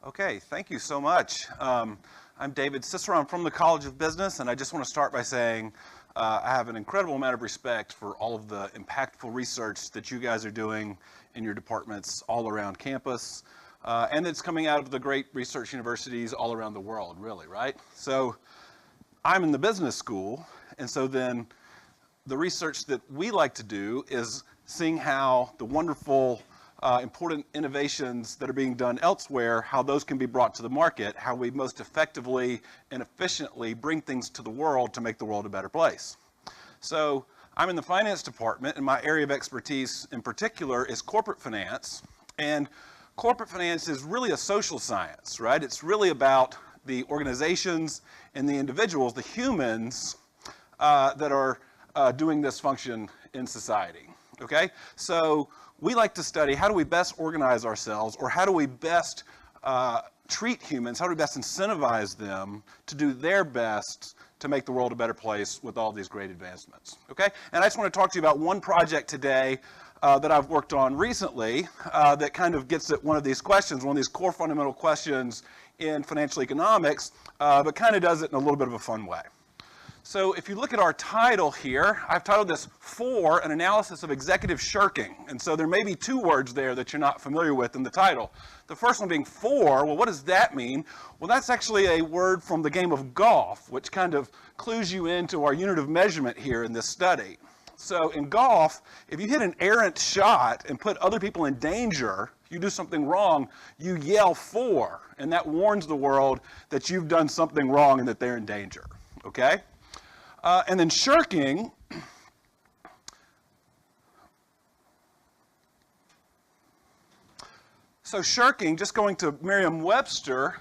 Okay, thank you so much. I'm David Cicero. I'm from the College of Business, and I just want to start by saying I have an incredible amount of respect for all of the impactful research that you guys are doing in your departments all around campus, and it's coming out of the great research universities all around the world, really, right? So I'm in the business school, and so then the research that we like to do is seeing how the wonderful important innovations that are being done elsewhere, how those can be brought to the market, how we most effectively and efficiently bring things to the world to make the world a better place. So I'm in the finance department, and my area of expertise in particular is corporate finance. And corporate finance is really a social science, right? It's really about the organizations and the individuals, the humans that are doing this function in society, okay? So we like to study how do we best organize ourselves, or how do we best treat humans, how do we best incentivize them to do their best to make the world a better place with all these great advancements, okay? And I just want to talk to you about one project today that I've worked on recently that kind of gets at one of these questions, one of these core fundamental questions in financial economics, but kind of does it in a little bit of a fun way. So if you look at our title here, I've titled this Fore, an analysis of executive shirking. And so there may be two words there that you're not familiar with in the title. The first one being fore, well, what does that mean? Well, that's actually a word from the game of golf, which kind of clues you into our unit of measurement here in this study. So in golf, if you hit an errant shot and put other people in danger, if you do something wrong, you yell fore, and that warns the world that you've done something wrong and that they're in danger, okay? And then shirking, so shirking, just going to Merriam-Webster,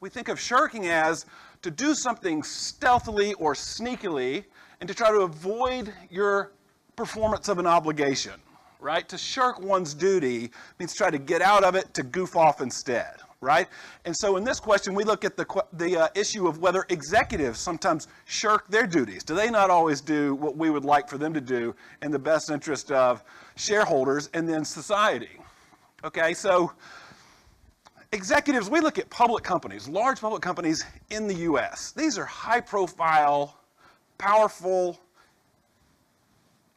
we think of shirking as to do something stealthily or sneakily and to try to avoid your performance of an obligation, right? To shirk one's duty means try to get out of it, to goof off instead, right? And so in this question, we look at the issue of whether executives sometimes shirk their duties. Do they not always do what we would like for them to do in the best interest of shareholders and then society? Okay, so executives, we look at public companies, large public companies in the US. These are high-profile, powerful,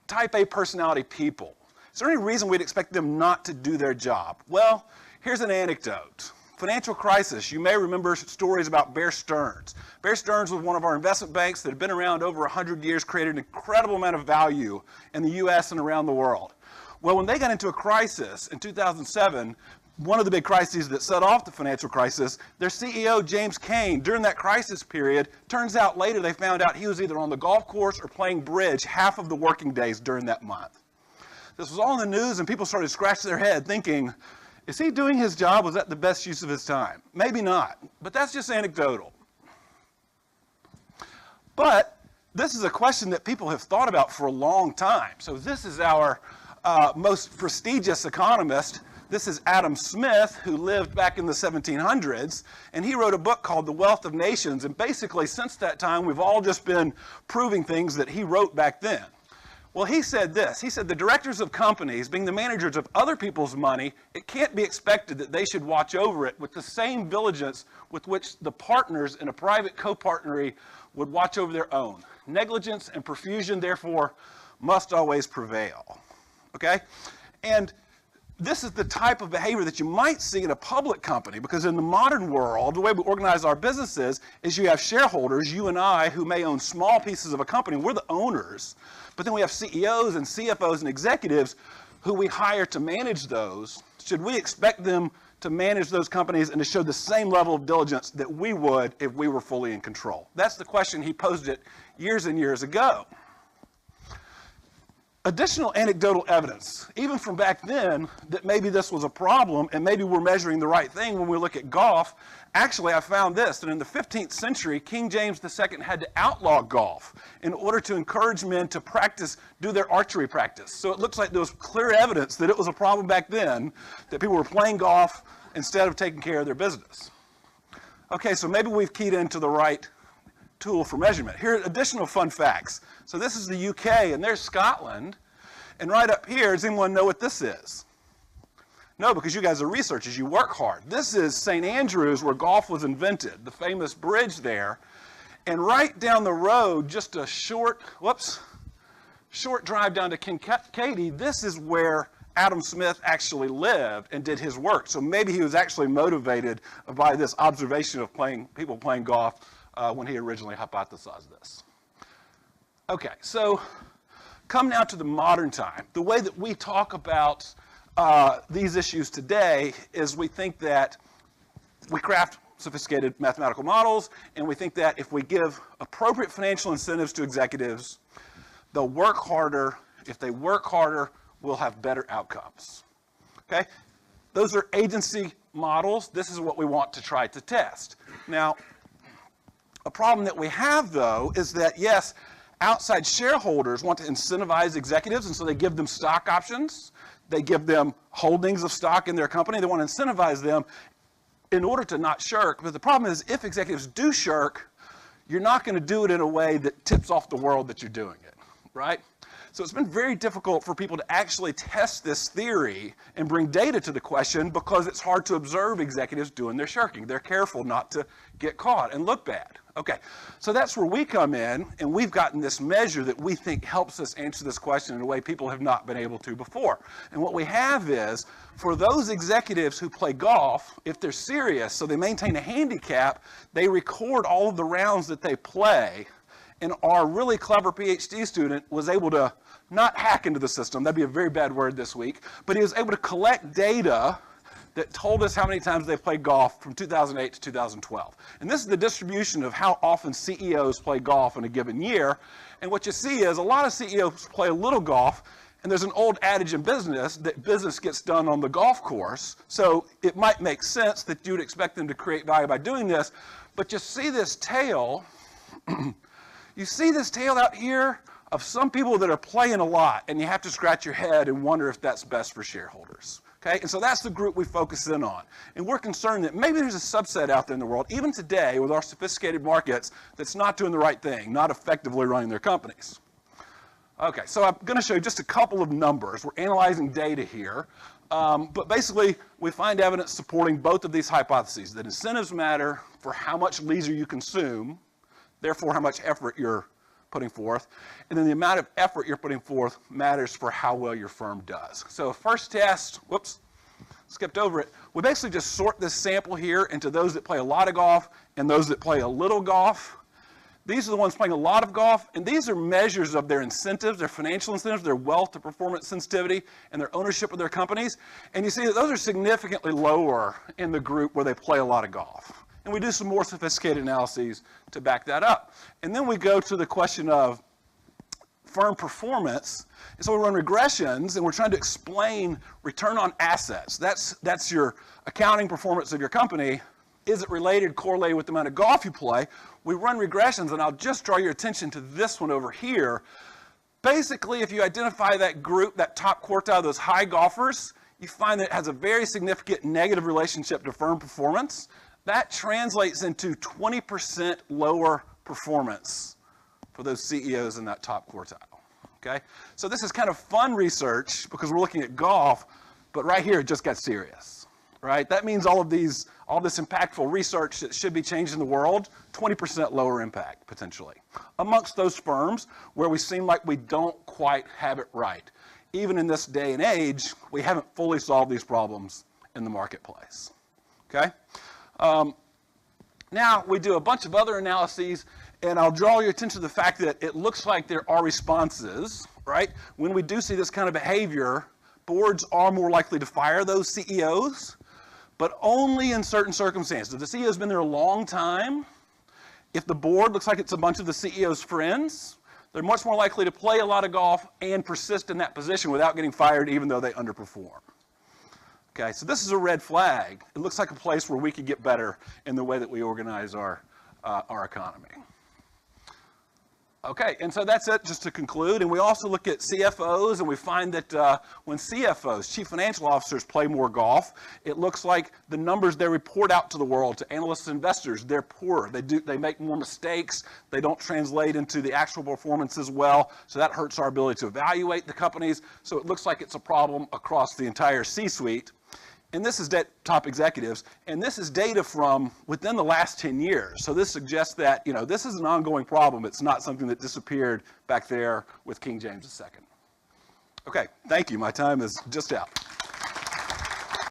type A personality people. Is there any reason we'd expect them not to do their job? Well, here's an anecdote. Financial crisis, you may remember stories about Bear Stearns. Bear Stearns was one of our investment banks that had been around over 100 years, created an incredible amount of value in the US and around the world. Well, when they got into a crisis in 2007, one of the big crises that set off the financial crisis, their CEO, James Kane, during that crisis period, turns out later they found out he was either on the golf course or playing bridge half of the working days during that month. This was all in the news, and people started scratching their head thinking, is he doing his job? Was that the best use of his time? Maybe not, but that's just anecdotal. But this is a question that people have thought about for a long time. So this is our most prestigious economist. This is Adam Smith, who lived back in the 1700s, and he wrote a book called The Wealth of Nations, and basically since that time we've all just been proving things that he wrote back then. Well, he said this. He said the directors of companies, being the managers of other people's money, it can't be expected that they should watch over it with the same diligence with which the partners in a private co-partnery would watch over their own. Negligence and profusion, therefore, must always prevail. Okay? And this is the type of behavior that you might see in a public company, because in the modern world, the way we organize our businesses is you have shareholders, you and I, who may own small pieces of a company. We're the owners. But then we have CEOs and CFOs and executives who we hire to manage those. Should we expect them to manage those companies and to show the same level of diligence that we would if we were fully in control? That's the question he posed it years and years ago. Additional anecdotal evidence, even from back then, that maybe this was a problem and maybe we're measuring the right thing when we look at golf. Actually, I found this, that in the 15th century, King James II had to outlaw golf in order to encourage men to practice, do their archery practice. So it looks like there was clear evidence that it was a problem back then, that people were playing golf instead of taking care of their business. Okay, so maybe we've keyed into the right tool for measurement. Here are additional fun facts. So this is the UK, and there's Scotland. And right up here, does anyone know what this is? No, because you guys are researchers, you work hard. This is St. Andrews, where golf was invented, the famous bridge there. And right down the road, just a short drive down to Kankakee, this is where Adam Smith actually lived and did his work. So maybe he was actually motivated by this observation of people playing golf when he originally hypothesized this. Okay, so come now to the modern time. The way that we talk about these issues today is we think that we craft sophisticated mathematical models, and we think that if we give appropriate financial incentives to executives, they'll work harder. If they work harder, we'll have better outcomes. Okay? Those are agency models. This is what we want to try to test. Now, a problem that we have, though, is that, yes, outside shareholders want to incentivize executives, and so they give them stock options. They give them holdings of stock in their company. They want to incentivize them in order to not shirk. But the problem is, if executives do shirk, you're not going to do it in a way that tips off the world that you're doing it, right? So it's been very difficult for people to actually test this theory and bring data to the question because it's hard to observe executives doing their shirking. They're careful not to get caught and look bad. Okay, so that's where we come in, and we've gotten this measure that we think helps us answer this question in a way people have not been able to before. And what we have is, for those executives who play golf, if they're serious, so they maintain a handicap, they record all of the rounds that they play. And our really clever PhD student was able to not hack into the system, that'd be a very bad word this week, but he was able to collect data that told us how many times they played golf from 2008 to 2012. And this is the distribution of how often CEOs play golf in a given year. And what you see is a lot of CEOs play a little golf, and there's an old adage in business that business gets done on the golf course. So it might make sense that you would expect them to create value by doing this, but you see this tail. You see this tail out here of some people that are playing a lot, and you have to scratch your head and wonder if that's best for shareholders. Okay, and so that's the group we focus in on. And we're concerned that maybe there's a subset out there in the world, even today with our sophisticated markets, that's not doing the right thing, not effectively running their companies. Okay, so I'm going to show you just a couple of numbers. We're analyzing data here. But basically, we find evidence supporting both of these hypotheses, that incentives matter for how much leisure you consume, therefore how much effort you're putting forth, and then the amount of effort you're putting forth matters for how well your firm does. So first test, whoops, skipped over it. We basically just sort this sample here into those that play a lot of golf and those that play a little golf. These are the ones playing a lot of golf, and these are measures of their incentives, their financial incentives, their wealth to performance sensitivity, and their ownership of their companies. And you see that those are significantly lower in the group where they play a lot of golf. And we do some more sophisticated analyses to back that up. And then we go to the question of firm performance. And so we run regressions, and we're trying to explain return on assets. That's your accounting performance of your company. Is it related, correlated with the amount of golf you play? We run regressions, and I'll just draw your attention to this one over here. Basically, if you identify that group, that top quartile, those high golfers, you find that it has a very significant negative relationship to firm performance. That translates into 20% lower performance for those CEOs in that top quartile, okay? So this is kind of fun research because we're looking at golf, but right here it just got serious, right? That means all this impactful research that should be changing the world, 20% lower impact potentially amongst those firms where we seem like we don't quite have it right. Even in this day and age, we haven't fully solved these problems in the marketplace, okay? Now we do a bunch of other analyses, and I'll draw your attention to the fact that it looks like there are responses, right? When we do see this kind of behavior, boards are more likely to fire those CEOs, but only in certain circumstances. If the CEO's been there a long time, if the board looks like it's a bunch of the CEO's friends, they're much more likely to play a lot of golf and persist in that position without getting fired even though they underperform. Okay, so this is a red flag. It looks like a place where we could get better in the way that we organize our economy. Okay, and so that's it, just to conclude. And we also look at CFOs, and we find that when CFOs, chief financial officers, play more golf, it looks like the numbers they report out to the world, to analysts and investors, they're poorer. They make more mistakes. They don't translate into the actual performance as well. So that hurts our ability to evaluate the companies. So it looks like it's a problem across the entire C-suite. And this is top executives, and this is data from within the last 10 years. So this suggests that, this is an ongoing problem. It's not something that disappeared back there with King James II. Okay, thank you. My time is just out.